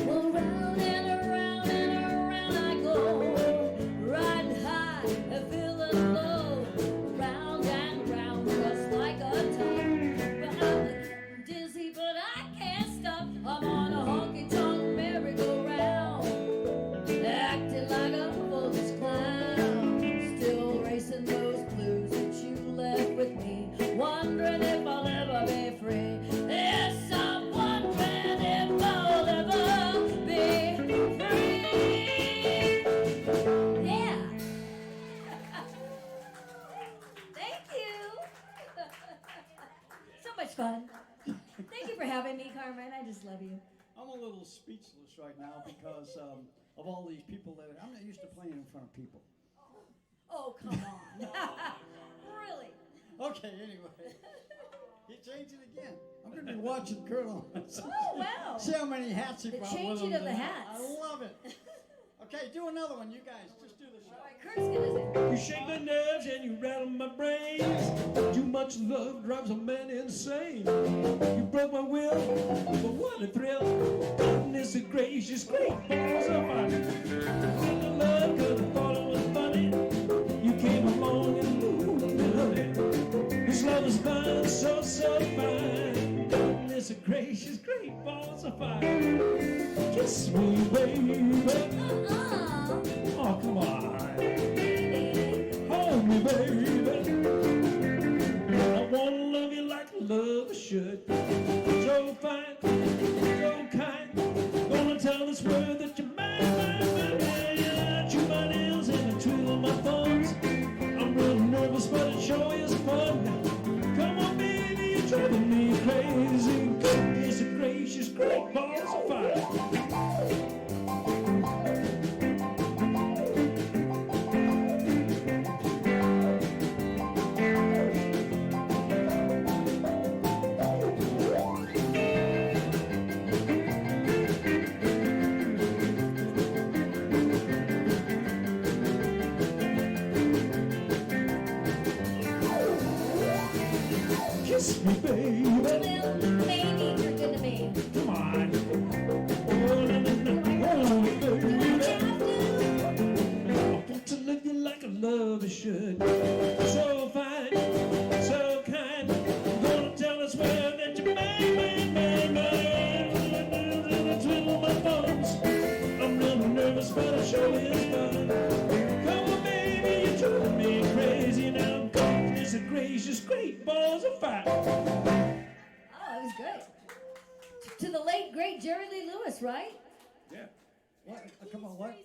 Well, round and around I go, riding high and feeling low, round and round just like a top. But I'm dizzy, but I can't stop. I'm on a honky-tonk merry-go-round, acting like a foolish clown, still racing those blues that you left with me, wondering if I'll ever be free. Yes, I'm wondering if I'll ever be free. Yeah. Thank you. So much fun. Thank you for having me, Carmen. I just love you. I'm a little speechless right now because of all these people that I'm not used to playing in front of people. Oh, come on. Really? Okay, anyway. He changed it again. I'm going to be watching Kurt on this. Oh, wow. See how many hats he The brought with changing him of the tonight. hats. I love it. Okay, do another one, you guys. Just do the show. All right, Kurt's gonna say. You shake my nerves and you rattle my brains. Too much love drives a man insane. You broke my will, but what a thrill. Goodness gracious, great balls of fire. Feel the love cause I thought it was funny. You came along and moved me, honey. This love is fine, so, so fine. Goodness gracious, great balls of fire. Kiss me, baby. Oh, come on. Hold me, baby. I wanna love you like a lover should. So fine, so kind. Gonna tell this world that you're mine, mine, mine, mine. I chew my nails and I twiddle my thumbs. I'm real nervous, but it sure is fun. Come on, baby, you're driving me crazy. Goodness gracious, great balls of fire. Kiss me, baby. Well, maybe you're good to me. Come on. Oh, na, na, na. Hold me, baby. I want to love you like a lover should. So fine, so kind. Gonna tell this world that you're mine, mine, mine, mine. I twiddle my thumbs. I'm real nervous, but it sure is fun. Come on, baby, you're driving me crazy now. Goodness gracious, great balls of fire. Oh, that was great. To the late, great Jerry Lee Lewis, right? Yeah. What? Come on, what?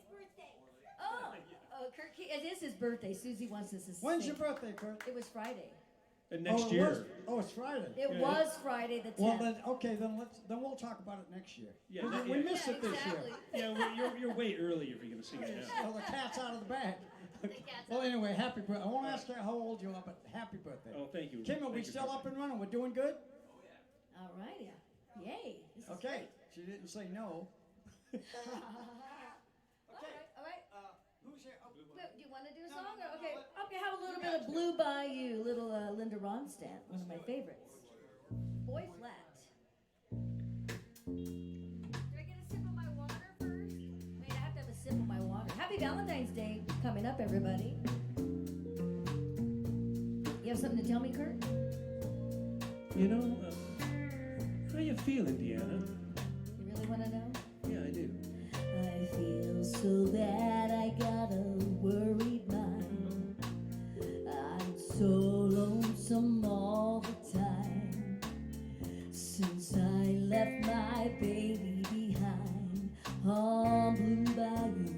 Oh, Kurt, it is his birthday. Susie wants us to sing. When's your birthday, Kurt? It was Friday. And next it year. was? Oh, it's Friday. It was Friday the 10th. Well, then, okay, then we'll talk about it next year. Yeah, We yeah. missed it this exactly. year. Yeah, well, you're way early if you're going to sing it now. Well, the cat's out of the bag. cat's Well, anyway, happy birthday. I won't ask you how old you are, but happy birthday. Oh, thank you. Kim, are we Thank you still for- up and running? We're doing good? All right, yeah. Yay. This is Okay. great. She didn't say no. All right. Who's here? Oh, Do you want to do a song? no, Okay. let- Okay, have a little bit of Blue Bayou, little Linda Ronstadt, one of my favorites. Boy Flat. Do I get a sip of my water first? Wait, I have to have a sip of my water. Happy Valentine's Day coming up, everybody. You have something to tell me, Kurt? You know, how you feeling, Deanna? You really want to know? Yeah, I do. I feel so bad, I got a worried mind. I'm so lonesome all the time. Since I left my baby behind on Blue Bayou.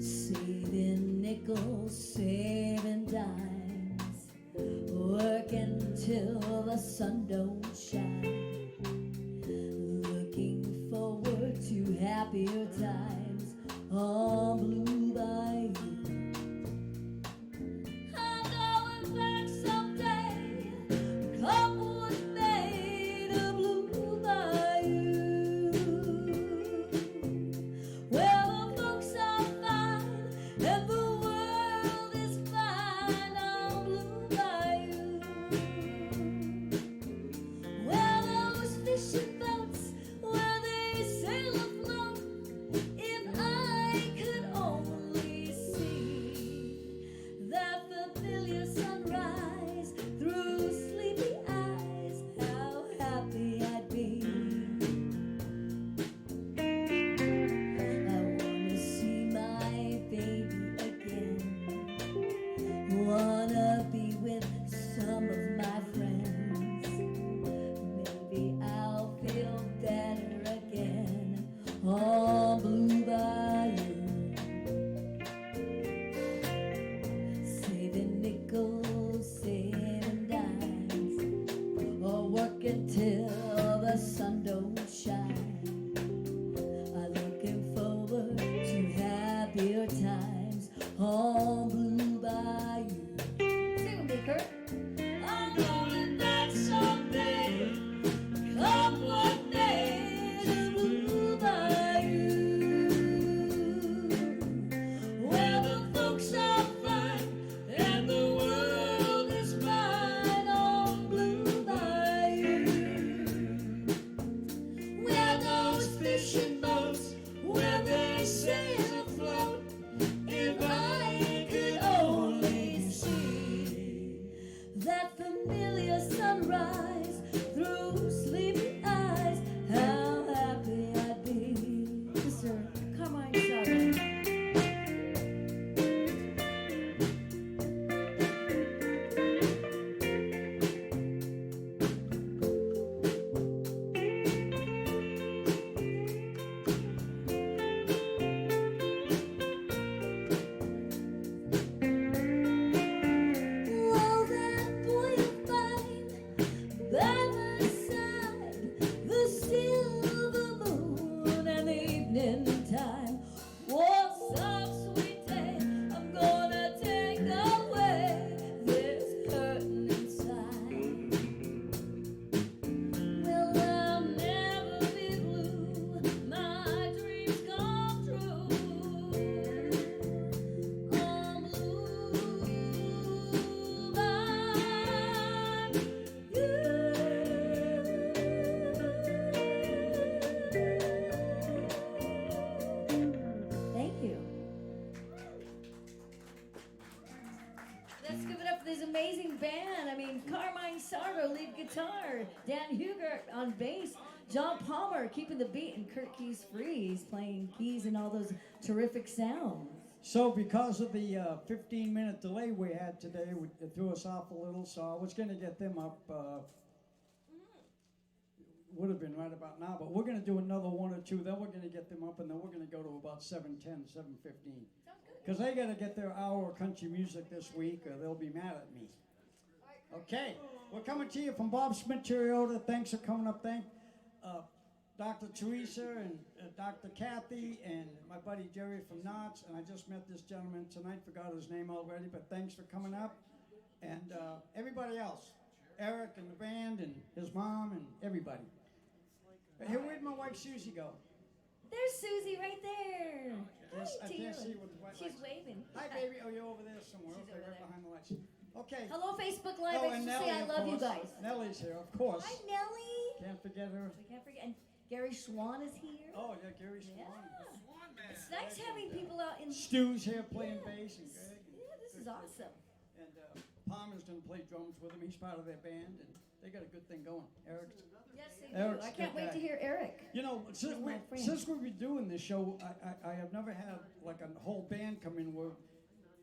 Saving nickels, saving dimes, working till the sun don't shine. Looking forward to happier times on Blue Bayou. I'm going back someday. Come with me to Blue Bayou. fishing boats where their sails afloat. If I could only see that familiar sunrise through sleepy eyes, how happy I'd be. Mr. Carmine Sarah. Oh, that boy of mine, by my side, the silver moon and the evening time. Oh, some sweet day, I'm gonna take away this hurting inside. Well, I'll never be blue, my dreams come true. I'm blue by you. Thank you. Let's give it up for this amazing band. I mean, Carmine Sardo, lead guitar, Dan Hugert on bass, John Palmer keeping the beat, and Kurt Keys Freeze playing keys and all those terrific sounds. So because of the 15-minute delay we had today, it threw us off a little, so I was going to get them up, would have been right about now, but we're going to do another one or two, then we're going to get them up, and then we're going to go to about 7:10, 7:15. Sounds good. Because they got to get their hour of country music this week, or they'll be mad at me. Okay, we're coming to you from Bob Smith Toyota. Thanks for coming up. Thank Dr. Teresa and Dr. Kathy and my buddy Jerry from Knott's. And I just met this gentleman tonight, forgot his name already, but thanks for coming up. And everybody else, Eric and the band and his mom and everybody. Here, where'd my wife Susie go? There's Susie right there. Yes, Hi I to can't you. see with the white She's lights. waving. Hi, baby. Oh, you're over there somewhere. She's Okay, over right there. behind the lights. Okay. Hello, Facebook Live. Oh, I and just Nellie, say I of love you course. guys. Nellie's here, of course. Hi, Nellie. Can't forget her. We can't forget. And Gary Schwan is here. Oh, yeah, Gary Yeah. Swan. It's nice having people out in. Stu's here playing Yeah. bass and Greg. Yeah, this is awesome. And Palmer's going to play drums with him. He's part of their band, and they got a good thing going. Eric's. Yes, they do. Eric's I a can't good wait guy. to hear Eric. You know, since, my friend. since we've been doing this show, I have never had like a whole band come in where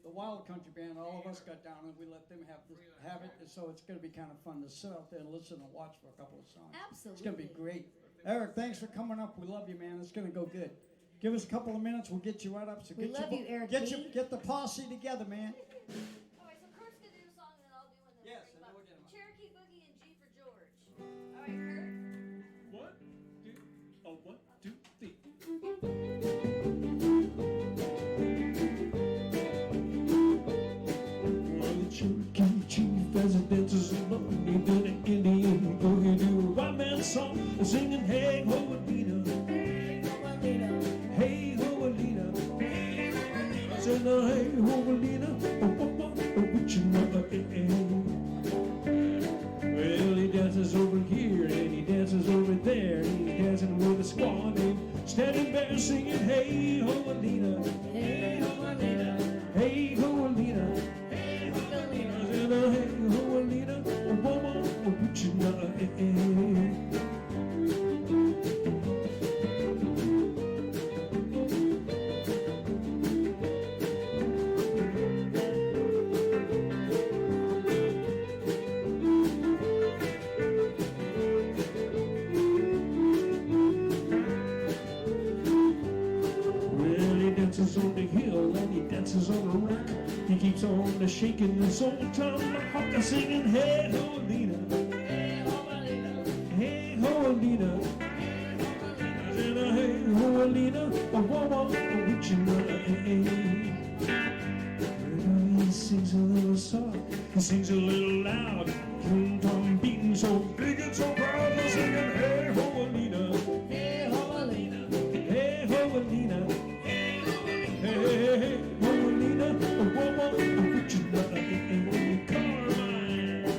the Wild Country Band, all of us got down and we let them have it. And so it's going to be kind of fun to sit out there and listen and watch for a couple of songs. Absolutely. It's going to be great. Eric, thanks for coming up. We love you, man. It's going to go good. Give us a couple of minutes. We'll get you right up. So We get love your, you, Eric Get, B. get the posse together, man. All right, so Kurt's gonna do a song and then I'll do one. Then Yes, bring and him then up. we'll get him up. Cherokee Boogie and G for George. All right, Kurt. One, two, oh, 1, 2, 3. Well, the Cherokee chief as he dances along, he did an Indian boogie to a white man's song, singing hey ho Alina, hey ho Alina, said hey ho Alina, what you know, Well, he dances over here and he dances over there, and he's dancing with a squaw named Standing Bear, singing hey ho Alina, hey ho Alina, hey ho Alina, hey ho Alina, said hey ho Alina, what you know, Well, he dances on the hill and he dances on the rock. He keeps on shaking his old tomahawk, singing hey ho Alina, hey ho Alina, hey ho Alina, said hey ho Alina, what you know, Well, he sings a little soft, he sings a little loud, tom beating so big and so proud, singing hey ho Alina, hey ho Alina, hey ho Alina, hey ho Alina, what you know, Carmine.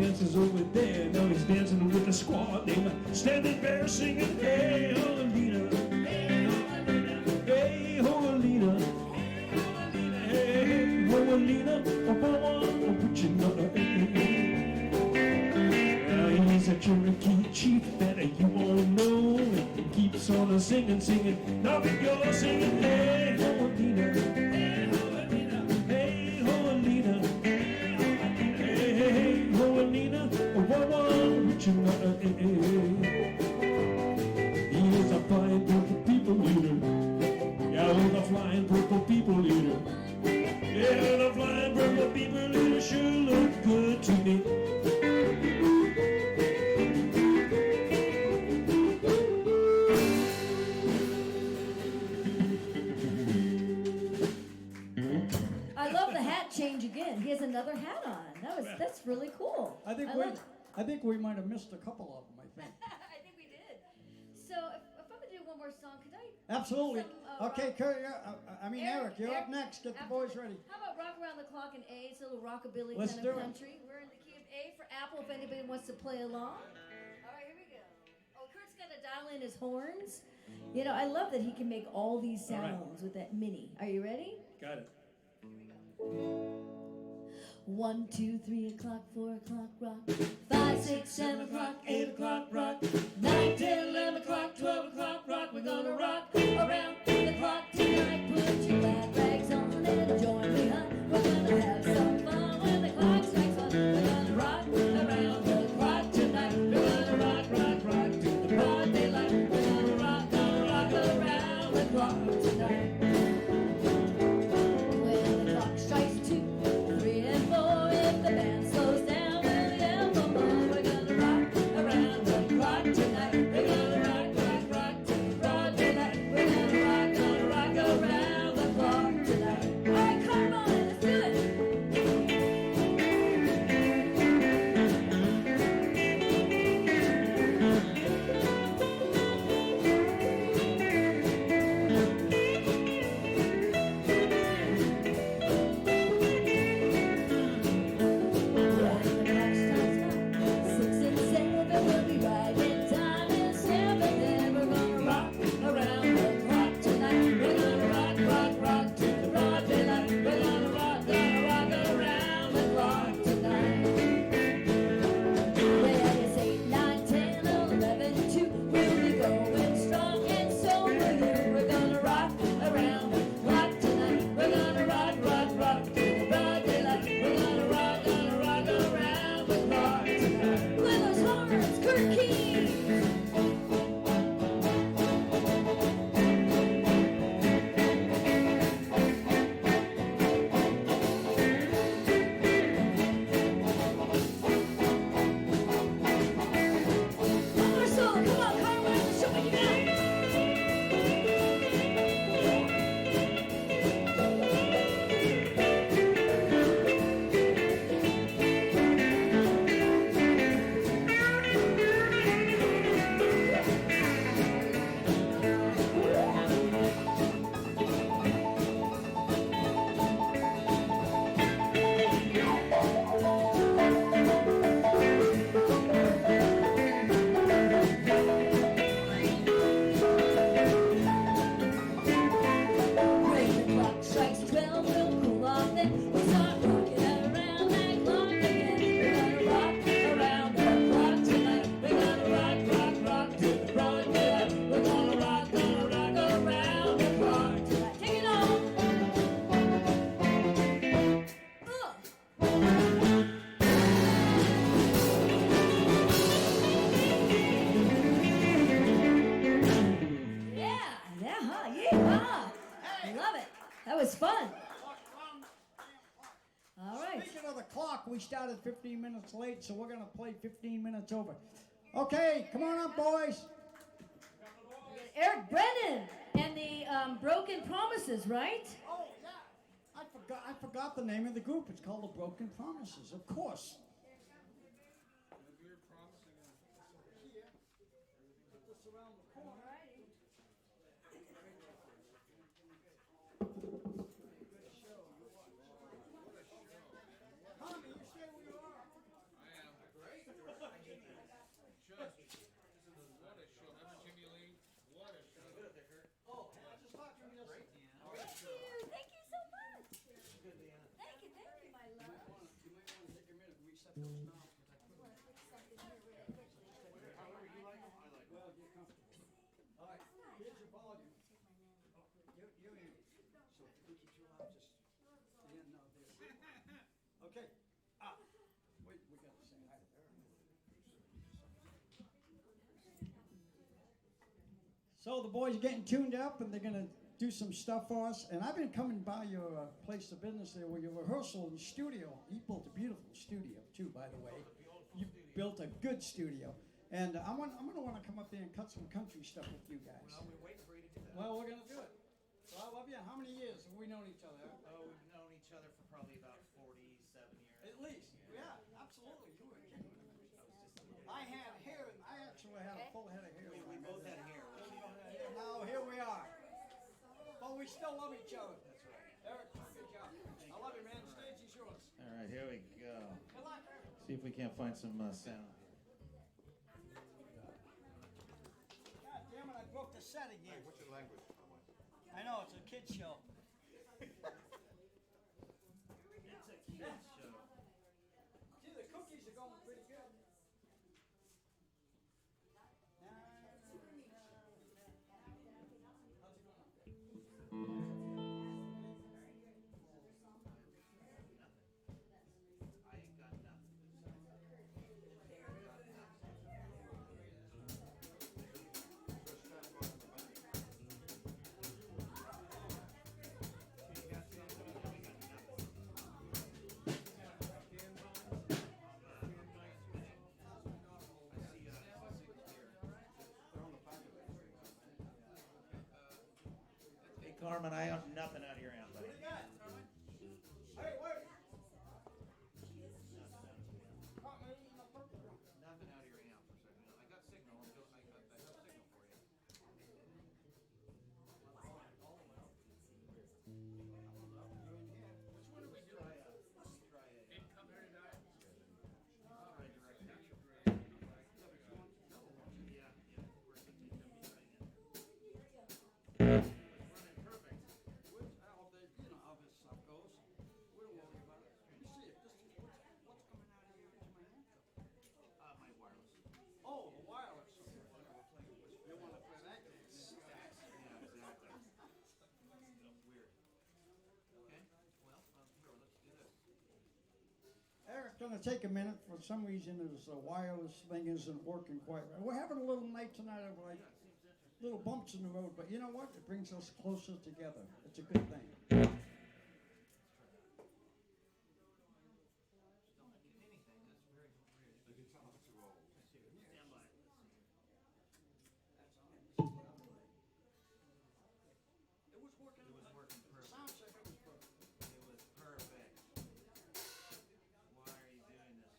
dances over there. Now he's dancing with the squad. They were standing there singing, hey, Holina, hey, Holina, hey, Holina, hey, Holina, oh, put your nut Now he's a Cherokee chief that you all know. He keeps on singing, singing. Now we go singing, hey, Holina, hey, Holina, hey, Holina, hey, Holina, put your nut He is a fine purple people leader. Yeah, he's a flying purple people leader. Yeah, the flying purple people leader sure look good to me. I love the hat change again. He has another hat on. That's really cool. I think we might have missed a couple of them, I think. I think we did. So if I'm gonna do one more song, could I? Absolutely. Okay, rock- Kurt, Eric, you're up next. Get the boys ready. How about Rock Around the Clock in A? It's a little rockabilly Let's kind do of it. country. We're in the key of A for Apple. If anybody wants to play along. All right, here we go. Oh, Kurt's gonna dial in his horns. You know, I love that he can make all these All right. sounds with that mini. Are you ready? Got it. 1, 2, 3 o'clock, 4 o'clock, rock. 5, 6, 7 o'clock, 8 o'clock, rock. 9, 10, 11 o'clock, 12 o'clock, rock. We're gonna rock around the clock tonight. Put your glad rags on and join me, huh? We're gonna have some fun when the clock strikes 1. We're gonna rock around the clock tonight. We're gonna rock, rock, rock to the broad daylight. We're gonna rock around the clock tonight. When the clock strikes 2, 3, and 4, if the band slows down, we'll yell for more. We're gonna rock around the clock tonight. We're gonna rock, rock, rock to the broad daylight. We're gonna rock around the clock tonight. All right, come on, let's do it. was fun. All right. Speaking of the clock, we started 15 minutes late, so we're going to play 15 minutes over. Okay, come on up, boys. Eric Brennan and the Broken Promises, right? Oh, yeah. I forgot the name of the group. It's called the Broken Promises, of course. Well, get comfortable. All right, here's your volume. You're in. So if you think you're too loud, just stand now there. Okay. Wait, we gotta say hi to Eric. So the boys are getting tuned up and they're gonna do some stuff for us. And I've been coming by your place of business there where your rehearsal and studio. You built a beautiful studio too, by the way. You built a good studio. And I'm gonna want to come up there and cut some country stuff with you guys. Well, we're waiting for you to do that. Well, we're gonna do it. So I love you. How many years have we known each other? Oh, we've known each other for probably about 47 years. At least. Yeah, absolutely. You were a kid. I had hair, and I actually had a full head of hair. We both had hair. Now here we are. But we still love each other. That's right. Eric, good job. I love you, man. Stage is yours. All right, here we go. Good luck, Eric. See if we can't find some sound. God damn it, I broke the set again. What's your language? I know, it's a kid's show. It's a kid's show. Gee, the cookies are going pretty good. I ain't got nothing. Hey, Carmen, I have nothing out of your hand, buddy. What do you got? Hey, wait. Nothing out of your amp for a second. I got signal. I have signal for you. Which one do we do? Try a redirect capture. Yeah, we're continuing to try again. Running perfect. Which, you know how this stuff goes. We don't worry about it. Let me see if this is what's coming out of here into my hand. My wireless. Oh, the wireless. You want to play that game? Yeah, exactly. Weird. Okay. Well, here, let's do this. Eric's gonna take a minute. For some reason, his wireless thing isn't working quite right. We're having a little night tonight of like little bumps in the road, but you know what? It brings us closer together. It's a good thing. Just don't hit anything. That's very weird. The guitar's too old. Stand by. It was working. It was working perfect. Sound check. It was perfect. It was perfect. Why are you doing this?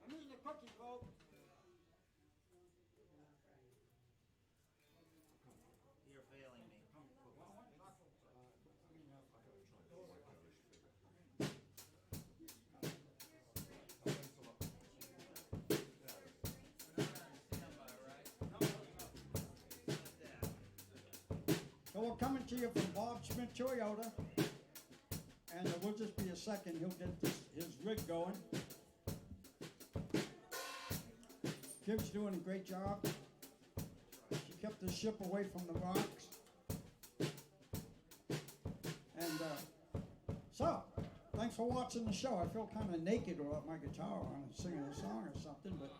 I'm eating a cookie, folks. You're failing me. Stand by, right? Like that. So we're coming to you from Bob Smith Toyota, and it will just be a second. He'll get his rig going. Kim's doing a great job. She kept the ship away from the rocks. And so, thanks for watching the show. I feel kind of naked without my guitar on and singing a song or something, but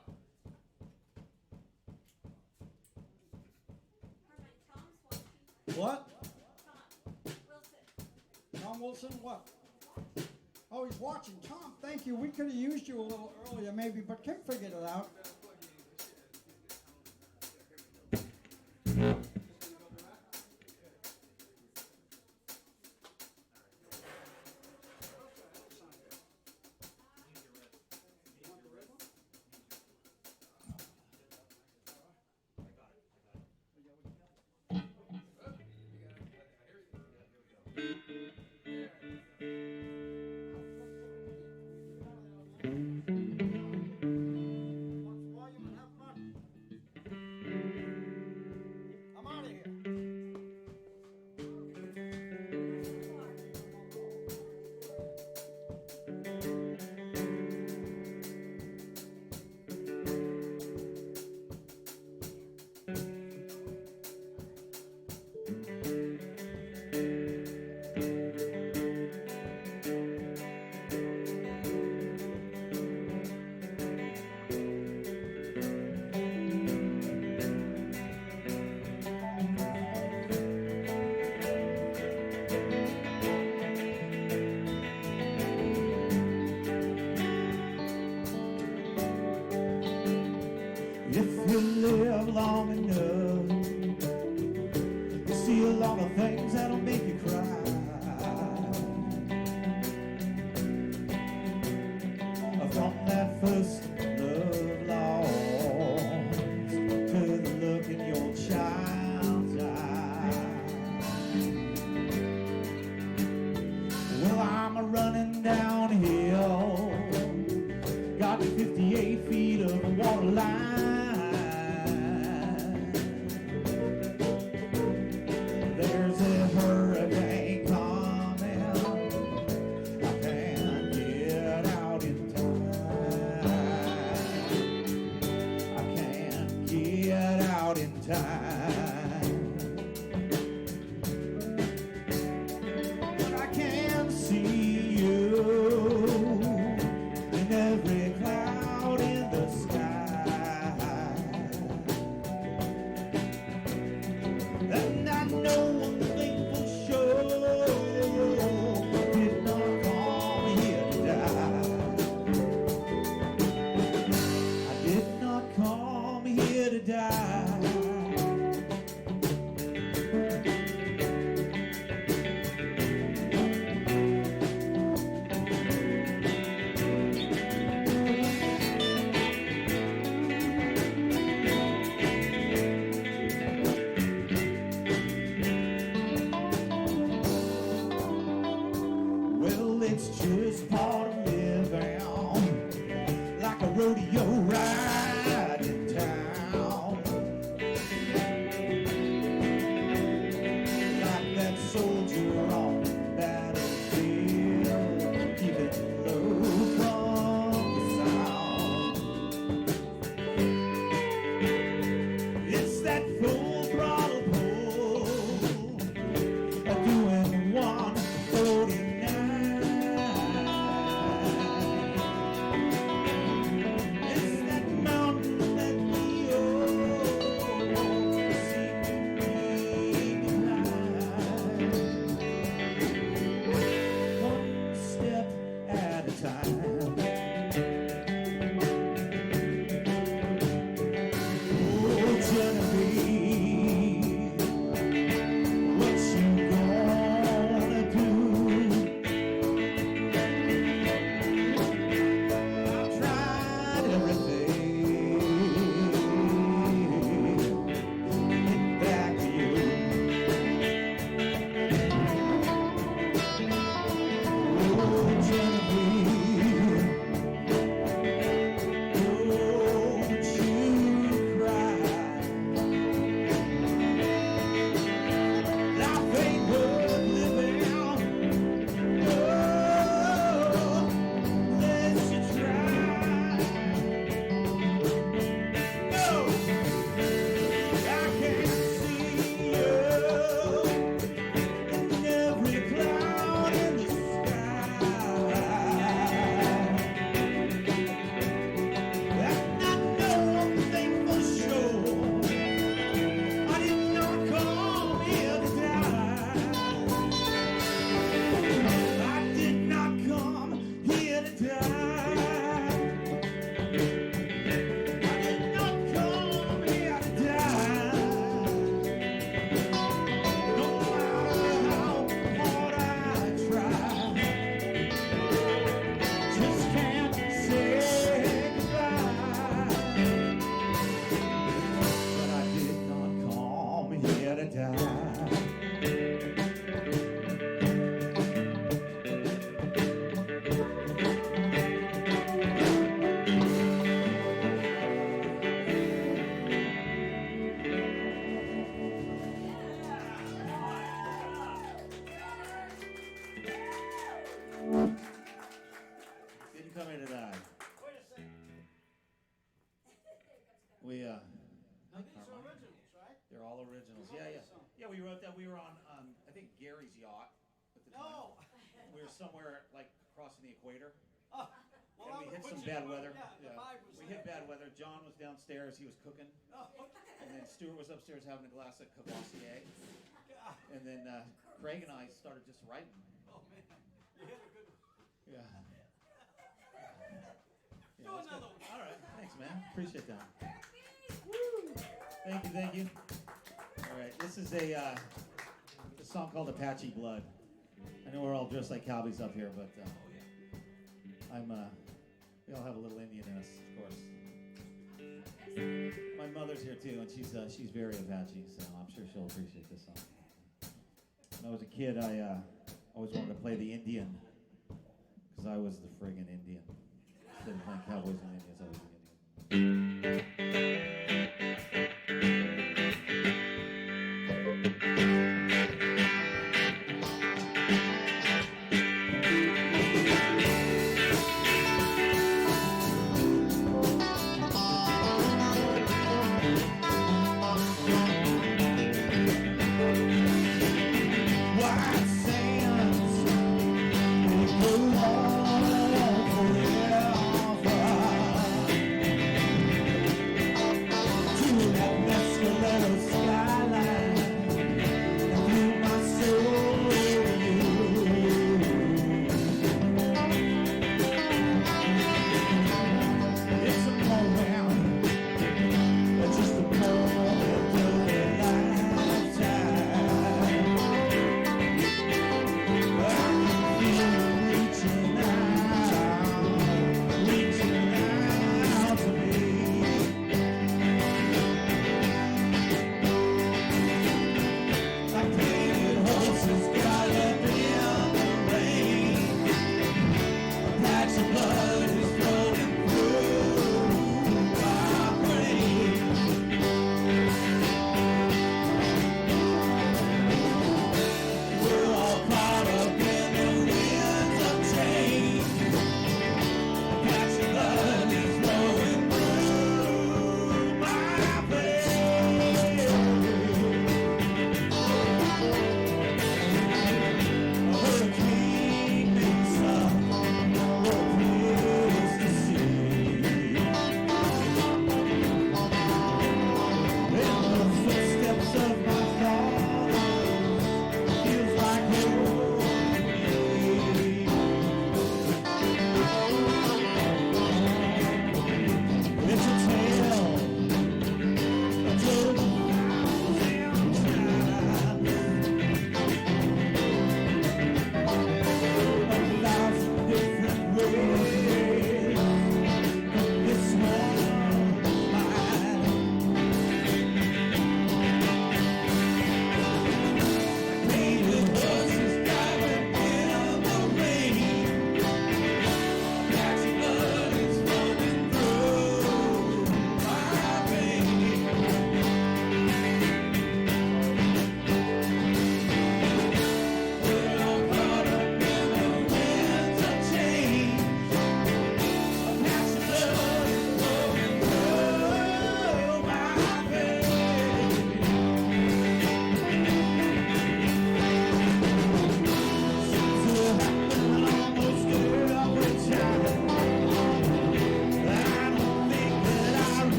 what? Tom Wilson, what? Oh, he's watching. Tom, thank you. We could have used you a little earlier, maybe, but Kim figured it out. If you live long enough, you see a lot of things that'll make you cry. From that first love lost to the look in your child's eye. Well, I'm running downhill, got 58 feet of water line. There's a hurricane coming, I can't get out in time. I can't get out in time. But I can see you in every cloud in the sky. And I know one thing for sure, did not come here to die. I did not come here to die. Well, it's just part of living, like a rodeo ride in town. Like that soldier on the battlefield, keeping low from the sound. It's that full throttle pull, doing 149. It's that mountain that we all seem to be behind. One step at a time. Oh, Genevieve, what you gonna do? I've tried everything to get back to you. Oh, Genevieve, don't you cry. Life ain't worth living. Oh, let's you try. No, I can see you in every cloud in the sky. And I know one thing for sure, I did not come here to die. I did not come here to die. I did not come here to die. No matter how hard I try, just can't say goodbye. But I did not come here to die. Didn't come here to die. We Now, these are originals, right? they're all originals. Yeah, yeah. Yeah, we wrote that. We were on I think Gary's yacht at the time. No. We were somewhere like crossing the equator. Oh, well, And I we would hit put some you- bad weather. Yeah, the vibe was We there. hit bad weather. John was downstairs. He was cooking. Oh, okay. And then Stuart was upstairs having a glass of Cavassier. God. And then Craig and I started just writing. Oh, man. You hit a good one. Yeah. Do that's another good. one. All right. Thanks, man. Appreciate that. Woo! Thank you, thank you. All right, this is a song called Apache Blood. I know we're all dressed like cowboys up here, but we all have a little Indian in us, of course. My mother's here too, and she's very Apache, so I'm sure she'll appreciate this song. When I was a kid, I always wanted to play the Indian, because I was the friggin' Indian. Instead of playing cowboys and Indians, I was the Indian. White sands, they go on forever.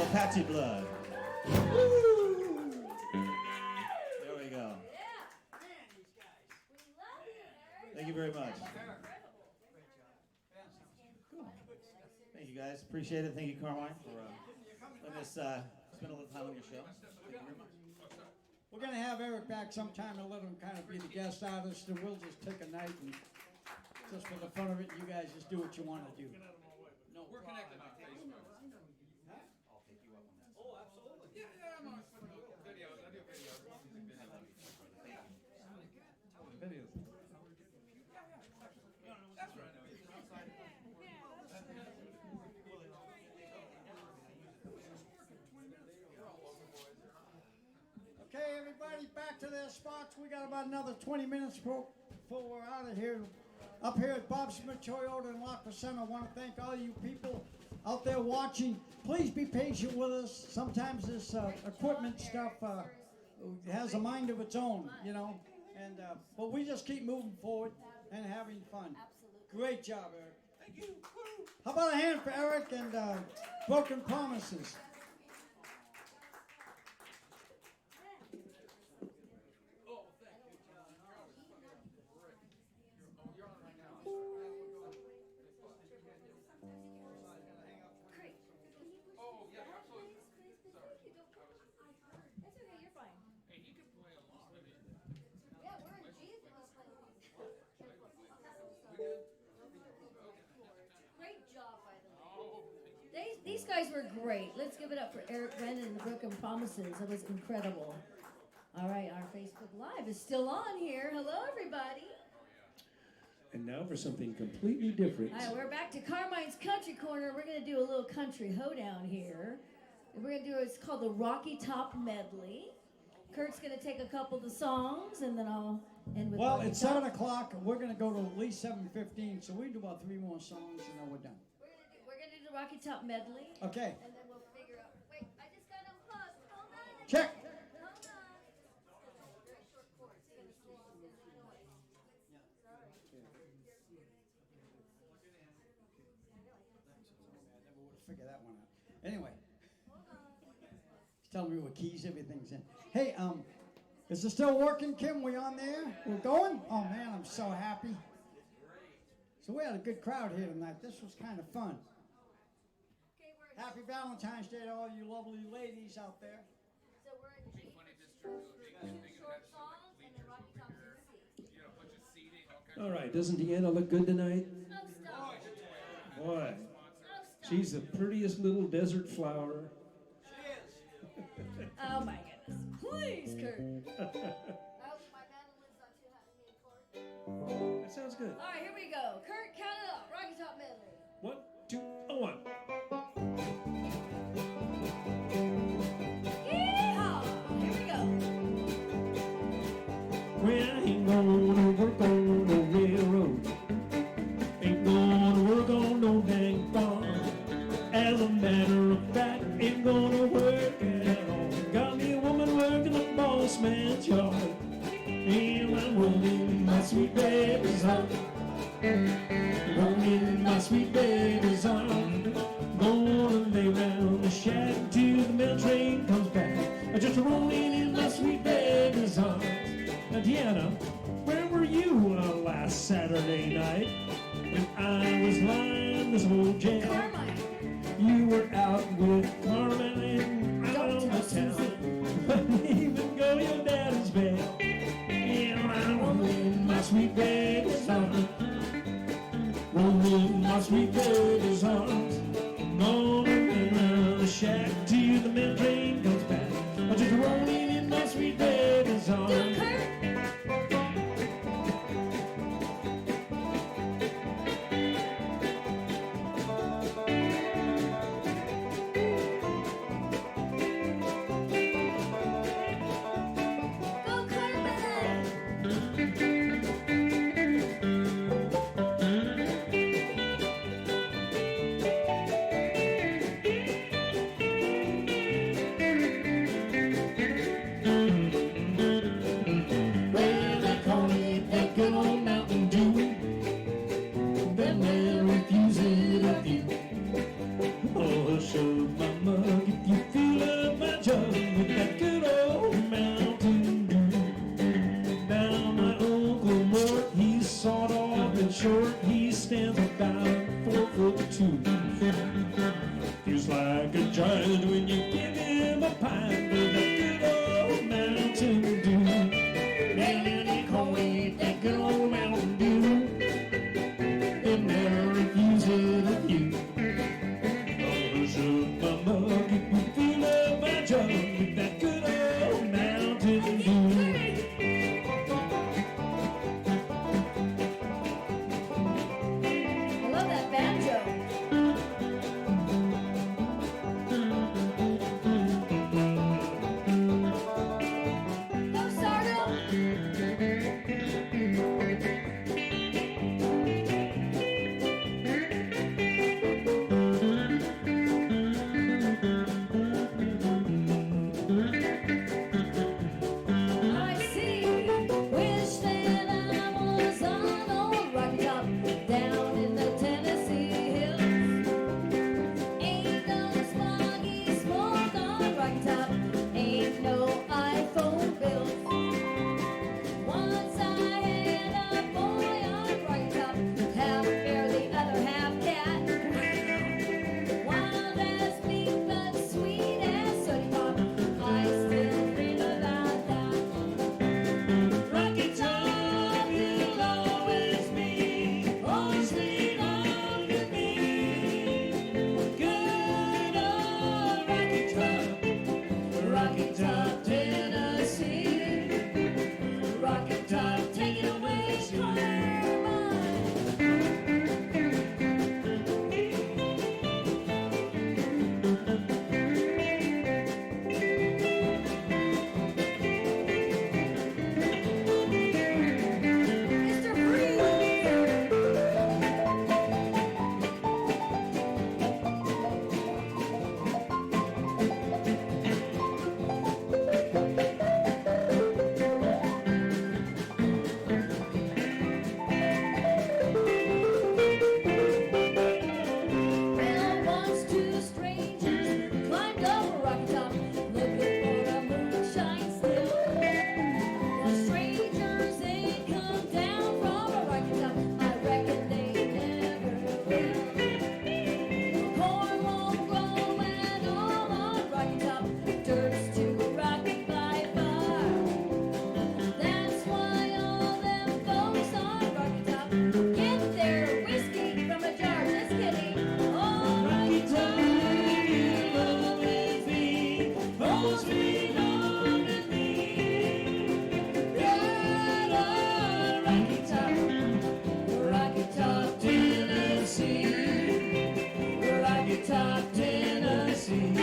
Apache blood. There we go. Thank you very much. Cool. Thank you guys. Appreciate it. Thank you, Carmine, for letting us spend a little time on your show. Thank you very much. We're gonna have Eric back sometime and let him kind of be the guest artist, and we'll just take a night and just for the fun of it, you guys just do what you want to do. No, We're connected on Facebook. I'll take you up on that. Oh, absolutely. Yeah, I'm on videos. I do videos. Videos. That's right. Okay, everybody, back to their spots. We got about another 20 minutes before we're out of here. Up here at Bob Smith Toyota in Lockwood Center, I want to thank all you people out there watching. Please be patient with us. Sometimes this equipment stuff has a mind of its own, you know. And but we just keep moving forward and having fun. Absolutely. Great job, Eric. Thank you. How about a hand for Eric and Broken Promises? These guys were great. Let's give it up for Eric Brennan and the Broken Promises. It was incredible. All right, our Facebook Live is still on here. Hello, everybody. And now for something completely different. All right, we're back to Carmine's Country Corner. We're going to do a little country hoedown here. And we're going to do it's called the Rocky Top Medley. Kurt's going to take a couple of the songs, and then I'll end with Well, Rocky it's Top. 7 o'clock, and we're going to go to at least 7:15, so we can do about 3 more songs, and then we're done. We're gonna do the Rocky Top medley. Okay. And then we'll figure out. Wait, I just got unplugged. Hold on. Check. Hold on. Very short chords. It's gonna slow down the noise. Sorry. I never would have figured that one out. Anyway. He's telling me what keys everything's in. Hey, is it still working, Kim? We on there? We're going? Oh man, I'm so happy. So we had a good crowd here tonight. This was kind of fun. Okay, we're Happy Valentine's Day to all you lovely ladies out there. so we're in G. Two short songs and then Rocky Top CC. All right, doesn't Deanna look good tonight? Oh, stop. Boy, Oh, stop. she's the prettiest little desert flower. Oh my goodness. Please, Kurt. I hope my mandolin's not too hot in me, Kurt. That sounds good. All right, here we go. Kurt, count it up. Rocky Top medley. 1, 2, 1. Yeehaw! Here we go. Well, I ain't gonna work on no railroad. Ain't gonna work on no dang farm. As a matter of fact, ain't gonna work at all. Got me a woman working the boss man's yard. And I'm rolling my sweet baby's heart. Rolling my sweet baby's arm. Gonna lay round the shack till the mail train comes back. I'm just rolling in my sweet baby's arms. Now, Deanna, where were you last Saturday night when I was lying this old jam? Carmine. You were out with Carmine around the town. Couldn't even go your daddy's bed. And I'm rolling my sweet baby's arms. Rolling my sweet baby's arms. Gonna run around the shack till the mail train comes back. I just roll just like a giant when you give him a pint of that good old Mountain Dew. Now they call me that good old Mountain Dew. They'll never refuse it of you. I'll hush up my mug if you fill up my jug with that good old Mountain Dew. I love that banjo. Go, Sardo. I see. Wish that I was on old Rocky Top down in the Tennessee hills. Ain't no smoggy smoke on Rocky Top. Ain't no iPhone bills. Once I had a boy on Rocky Top, half bear, the other half cat. Wild as meat, but sweet as sooty pop. I still dream about that. Rocky Top, you'll always be, always belong to me. Good old Rocky Top, Rocky Top, Tennessee. Rocky Top, take it away, Carmine. Mr. Freeze. Well, once two strangers climbed up a rocky top, looking for a moonshine still. The strangers ain't come down from a rocky top. I reckon they never will. Corn won't grow at all on rocky top. Dirt's too rocky by far. That's why all them folks on Rocky Top get their whiskey from a jar. Just kidding. Oh, Rocky Top, you'll always be, always belong to me. Good old Rocky Top, Rocky Top, Tennessee. Rocky Top, Tennessee.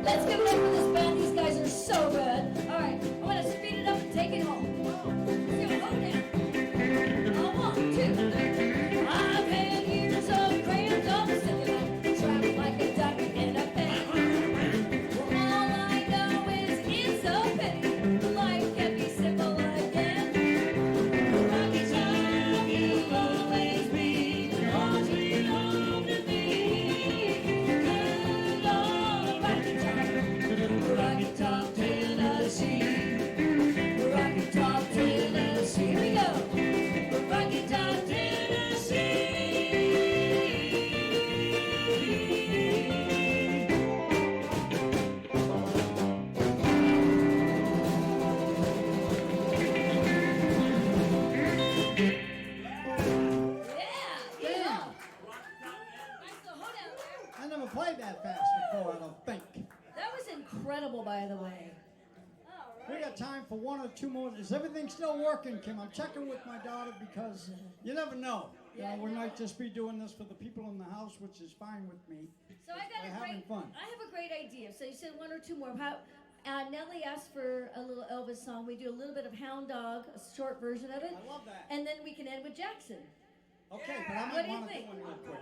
Let's give it up for this band. These guys are so good. All right, I'm gonna speed it up and take it home. Let's go down. 1, 2, 3. I've had years of crammed up stimulant, trapped like a duck in a pen. Well, all I know is it's a pity life can be simple again. Rocky Top, you'll always be, always belong to me. Good old Rocky Top, Rocky Top, Tennessee. Rocky Top, Tennessee. Here we go. Rocky Top, Tennessee. Yeah. Nice little hoedown there. I never played that fast before, I don't think. That was incredible, by the way. All We right. got time for one or two more. Is everything still working, Kim? I'm checking with my daughter because you never know. You know, we might just be doing this for the people in the house, which is fine with me. So I got We're a having great. fun. I have a great idea. So you said one or two more. How? Nellie asked for a little Elvis song. We do a little bit of Hound Dog, a short version of it, I love that. and then we can end with Jackson. Okay, but I What might do you want to do think? one real quick.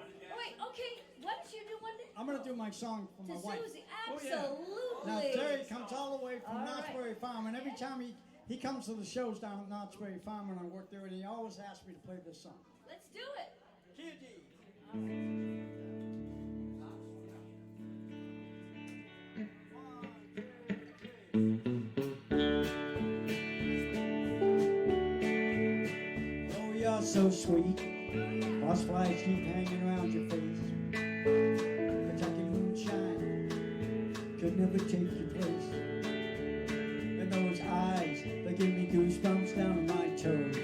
I'm gonna do my song for my To wife. Susie, Oh, yeah. absolutely. Now Terry comes all the way from All right. Knott's Berry Farm, and every time he comes to the shows down at Knott's Berry Farm when I work there, and he always asks me to play this song. Let's do it. Kid. Oh, you're so sweet. Horseflies keep hanging around your face. Kentucky moonshine could never take your place. And those eyes, they give me goosebumps down my toes.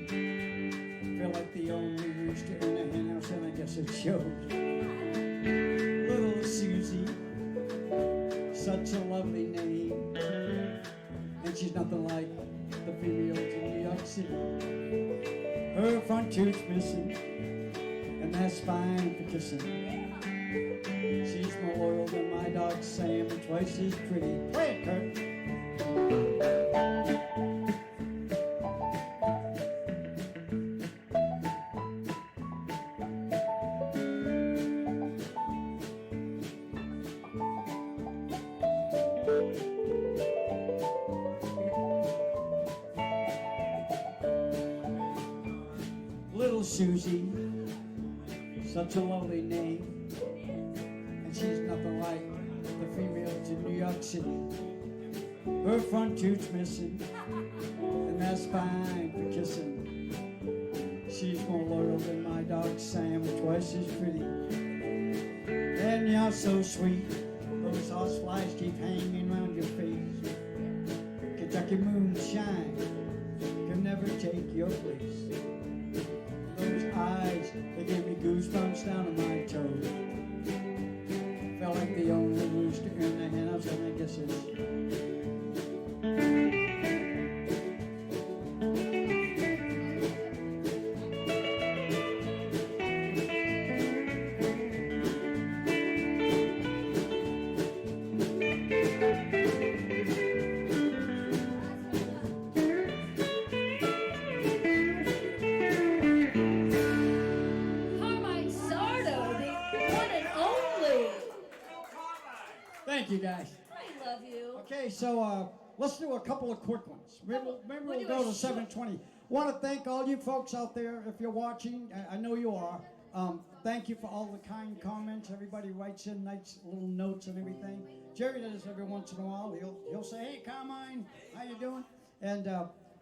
Feel like the only rooster in the hen house, and I guess it shows. Little Susie, such a lovely name. And she's nothing like the females in New York City. Her front tooth's missing, and that's fine for kissing. She's more loyal than my dog Sam, and twice as pretty. Play it, Kurt. Little Susie, such a lovely name, and she's nothing like the females in New York City. Her front tooth's missing, and that's fine for kissing. She's more loyal than my dog Sam, and twice as pretty. And you're so sweet, those horseflies keep hanging around your face. Kentucky moonshine can never take your place. Those eyes, they give me goosebumps down to my toes. Felt like the only rooster in the hen house, and I guess it's. Carmine Sardo, the one and only. Thank you, guys. I love you. Okay, so let's do a couple of quick ones. Maybe We'll we'll do go a to short- 7:20. Want to thank all you folks out there. If you're watching, I know you are. Thank you for all the kind comments. Everybody writes in nice little notes and everything. Jerry does every once in a while. He'll say, "Hey, Carmine, how you doing?" And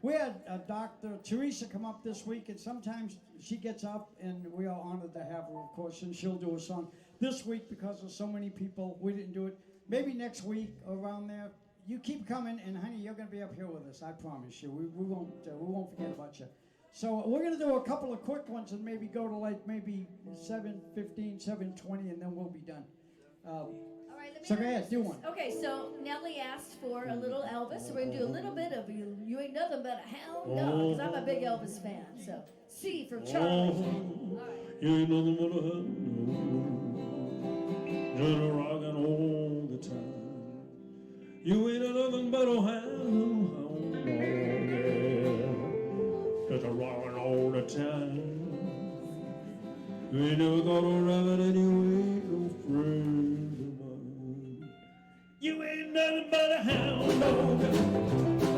we had Dr. Teresa come up this week, and sometimes she gets up, and we are honored to have her, of course, and she'll do a song. This week, because of so many people, we didn't do it. Maybe next week around there. You keep coming, and honey, you're going to be up here with us. I promise you. We won't forget about you. So we're going to do a couple of quick ones and maybe go to like maybe 7:15, 7:20, and then we'll be done. All right, let me So go ahead, do one. Okay, so Nellie asked for a little Elvis, so we're gonna do a little bit of You Ain't Nothing But a Hound Dog, because I'm a big Elvis fan. So C for Charlie. All right. You ain't nothing but a hound dog, just a rockin' all the time. You ain't nothing but a hound dog, yeah, just a rockin' all the time. You ain't never gonna rabbit and you ain't no friend of mine. You ain't nothing but a hound dog,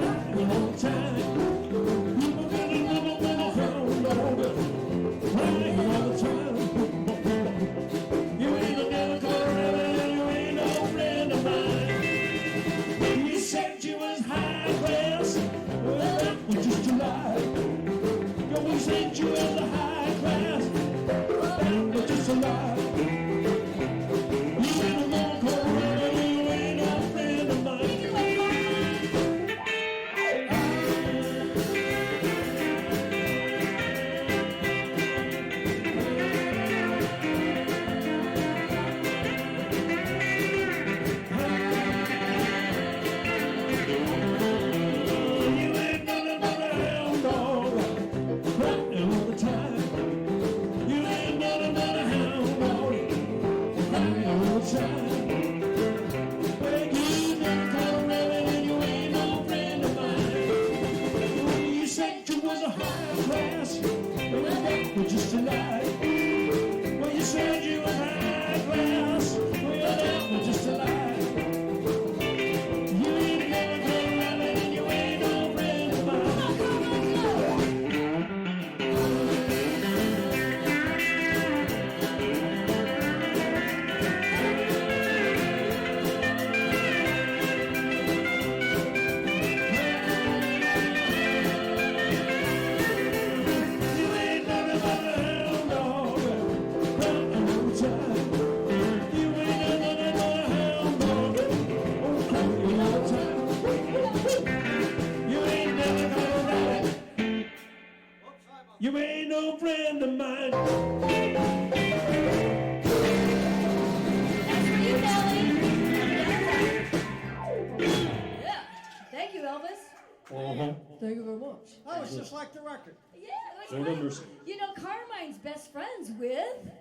rockin' all the time. You ain't nothing but a hound dog, rockin' all the time. You ain't a never gonna rabbit and you ain't no friend of mine. You said you was high class, well that was just a lie. You said you was a high class, that was just a lie. You ain't a never gonna rabbit and you ain't no friend of mine. You ain't nothing but a hound dog, running all the time. You ain't nothing but a hound dog, running all the time. Well, you never caught a rabbit and you ain't no friend of mine. You said you was a high class, well, that was just a lie. Well, you said you was high class, Roach. Oh, it's just like the record. Yeah, it Lord was have great. mercy. You know, Carmine's best friends with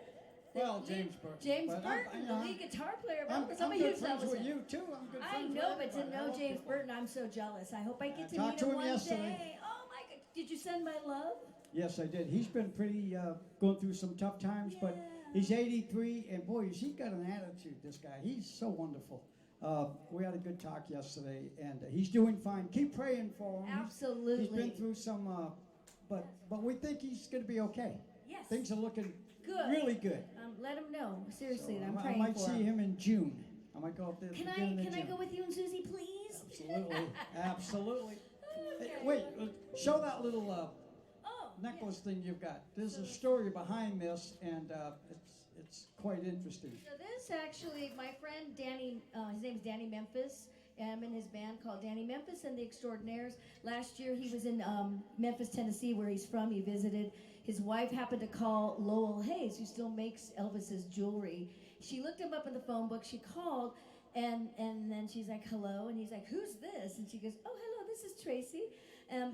Well, the- James Burton. James But I'm- Burton, you the know, lead guitar player. I'm Remember, some of good you friends fellas with in- you too. I'm good I friends know, with but to everybody. I know love James people. Burton, I'm so jealous. I hope I get to talked meet to him him one yesterday. day. Oh my God! Did you send my love? Yes, I did. He's been pretty going through some tough times, but he's 83, and boy, has he got an attitude. This guy, he's so wonderful. We had a good talk yesterday, and he's doing fine. Keep praying for him. Absolutely. He's been through some, but we think he's going to be okay. Yes. Things are looking Good. really good. Let him know. Seriously, So that I'm I praying might for see him in June. I might go up there. at the Can beginning of I June. go with you and Susie, please? Absolutely, absolutely. Hey, Okay. wait, show that little Oh, necklace thing you've got. There's a story behind this, and it's quite interesting. So this actually, my friend Danny, his name's Danny Memphis. I'm in his band called Danny Memphis and the Extraordinaires. Last year he was in Memphis, Tennessee, where he's from. He visited. His wife happened to call Lowell Hayes, who still makes Elvis's jewelry. She looked him up in the phone book. She called, and then she's like, hello. And he's like, who's this? And she goes, oh, hello, this is Tracy.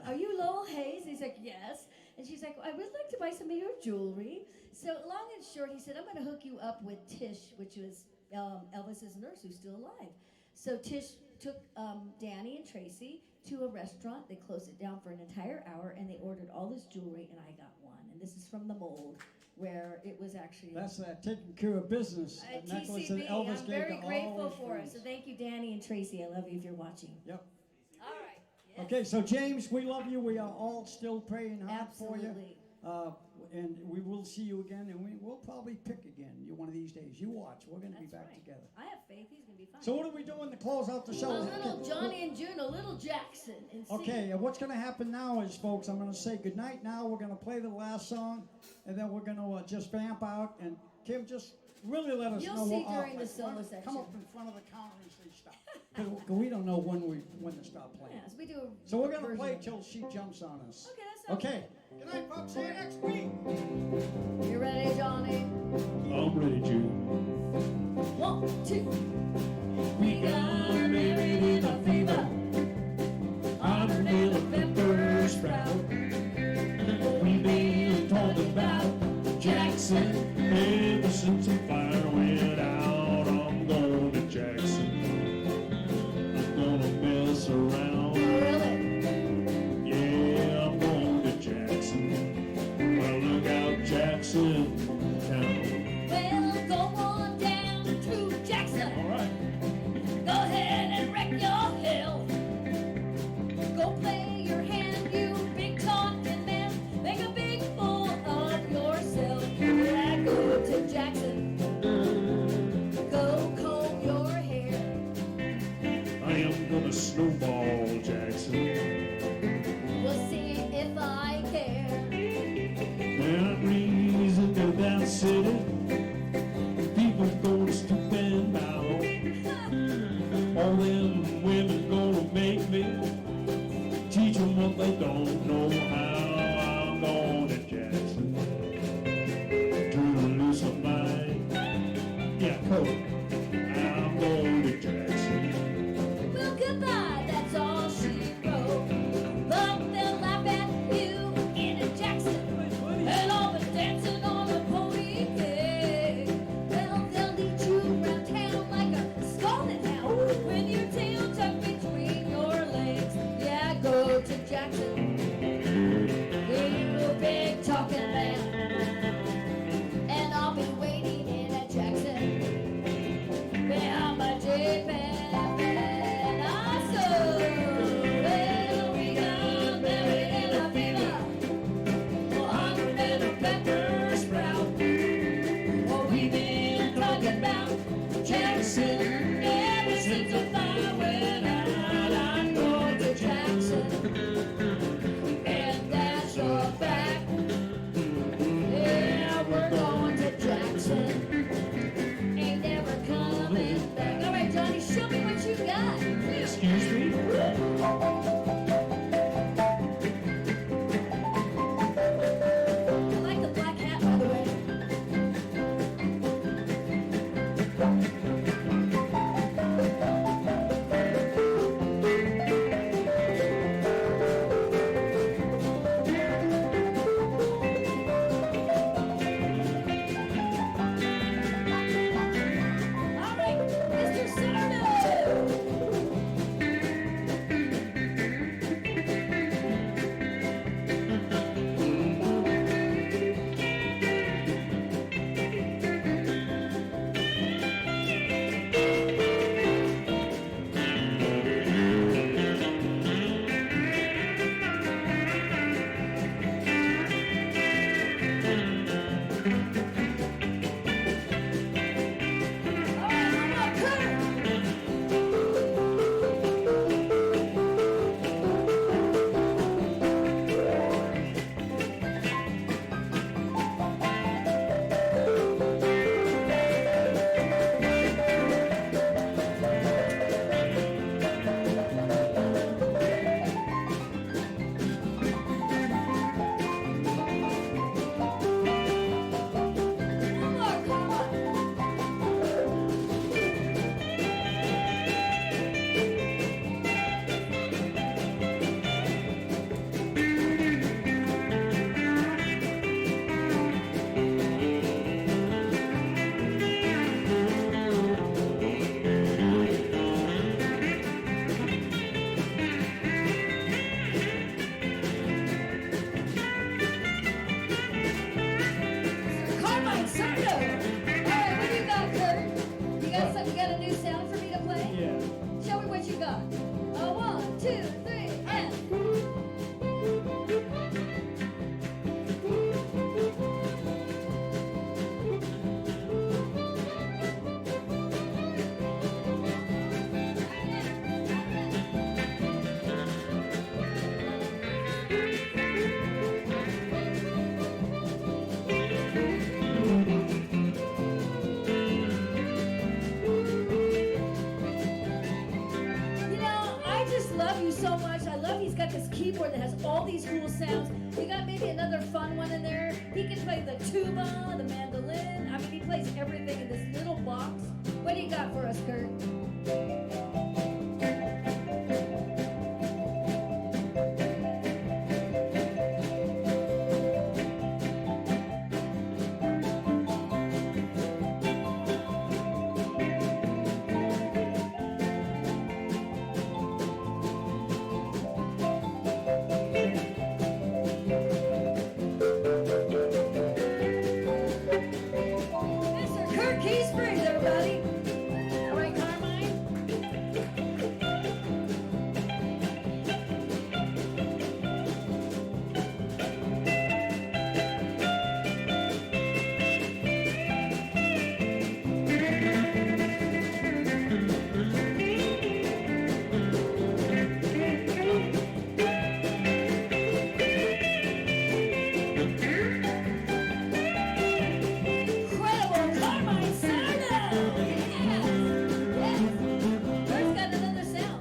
Are you Lowell Hayes? And he's like, yes. And she's like, I would like to buy some of your jewelry. So long and short, he said, I'm going to hook you up with Tish, which was Elvis's nurse, who's still alive. So Tish took Danny and Tracy to a restaurant. They closed it down for an entire hour, and they ordered all this jewelry, and I got one. And this is from the mold, where it was actually That's that taking care of business. That necklace that TCB. Elvis I'm gave very to all grateful his for it. friends. So thank you, Danny and Tracy. I love you if you're watching. Yep. All right. Yes. Okay, so James, we love you. We are all still praying hard for you. Absolutely. And we will see you again, and we'll probably pick again you one of these days. You watch. We're going to be That's back right. together. I have faith. He's going to be fine. So what are we doing to close out the show? A little Johnny and June, a little Jackson. And see. Okay, and what's going to happen now is, folks, I'm going to say goodnight now. We're going to play the last song, and then we're going to just vamp out. And Kim, just really let us You'll know. see what- during the like, solo Come section. up in front of the counter and say stop. Because we don't know when to stop playing. Yes, we do a So we're going to version play of it. till she jumps on us. Okay, that sounds Okay. Good night, folks. See you next week. good. You ready, Johnny? I'm ready, Jude. 1, 2. We got married in a fever. Honored in a pepper sprout. We've been talking about Jackson ever since the fire went out. I'm going to Jackson. I'm gonna mess around. Really? Yeah, I'm going to Jackson. Well, look out, Jackson town. Well, go on down to Jackson. All right. Go ahead and wreck your hill. Go play your hand, you big talking man. Make a big fool of yourself. Yeah, go to Jackson. Go comb your hair. I am gonna snowball Jackson. We'll see if I care. There are reason to that city. People gonna stoop and bow. All them women gonna make me teach them what they don't know how. I'm going to Jackson to lose my mind. Yeah, cool. I'm going to Jackson. Well, goodbye, that's all she wrote. But they'll laugh at you in Jackson. And all the dancing on a pony cake. Well, they'll lead you around town like a scalded hound with your tail tucked between your legs. Yeah, go to Jackson. You big talking man. And I'll be waiting in at Jackson. Behind my J-Pan. And I saw, well, we got married in a fever. Well, I'm in a pepper sprout. Well, we've been talking about Jackson ever since the fire went out. I'm going to Jackson. sounds. You got maybe another fun one in there. He can play the tuba, the mandolin. I mean, he plays everything in this little box. What do you got for us, Kurt? Mr. Kurt Keysprings, everybody. All right, Carmine. Incredible Carmine Sarno! Yes! Yes! Kurt's got another sound.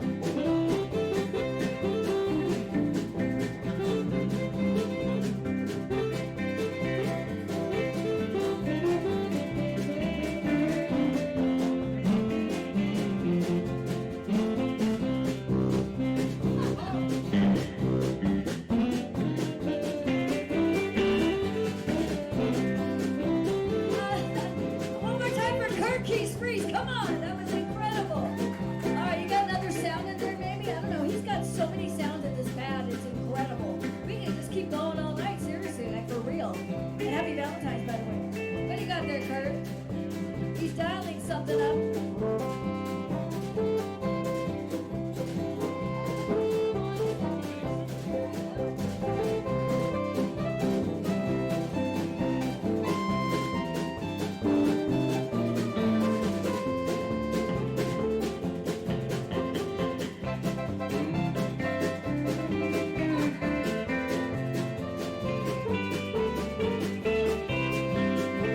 One more time for Kurt Keysprings. Come on, that was incredible. All right, you got another sound in there, maybe? I don't know. He's got so many sounds in this pad. It's incredible. We can just keep going all night, seriously, like for real. And happy Valentine's, by the way. What do you got there, Kurt? He's dialing something up.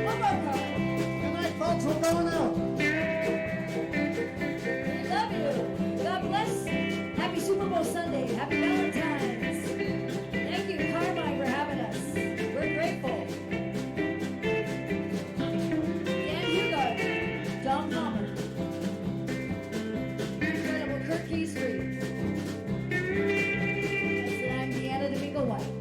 One more, Carmine. Good night, folks. We're going out. Love you. God bless. Happy Super Bowl Sunday. Happy Valentine's. Thank you, Carmine, for having us. We're grateful. Dan Hugo. Don Palmer. Incredible Kurt Keysprings. And I'm Deanna Domingo White.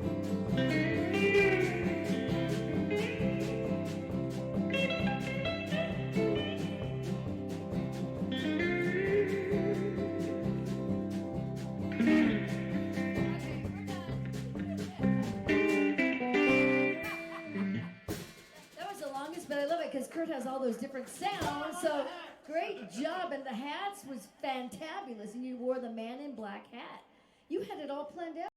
That was the longest, but I love it because Kurt has all those different sounds. So great job, and the hats was fantabulous, and you wore the Man in Black hat. You had it all planned out.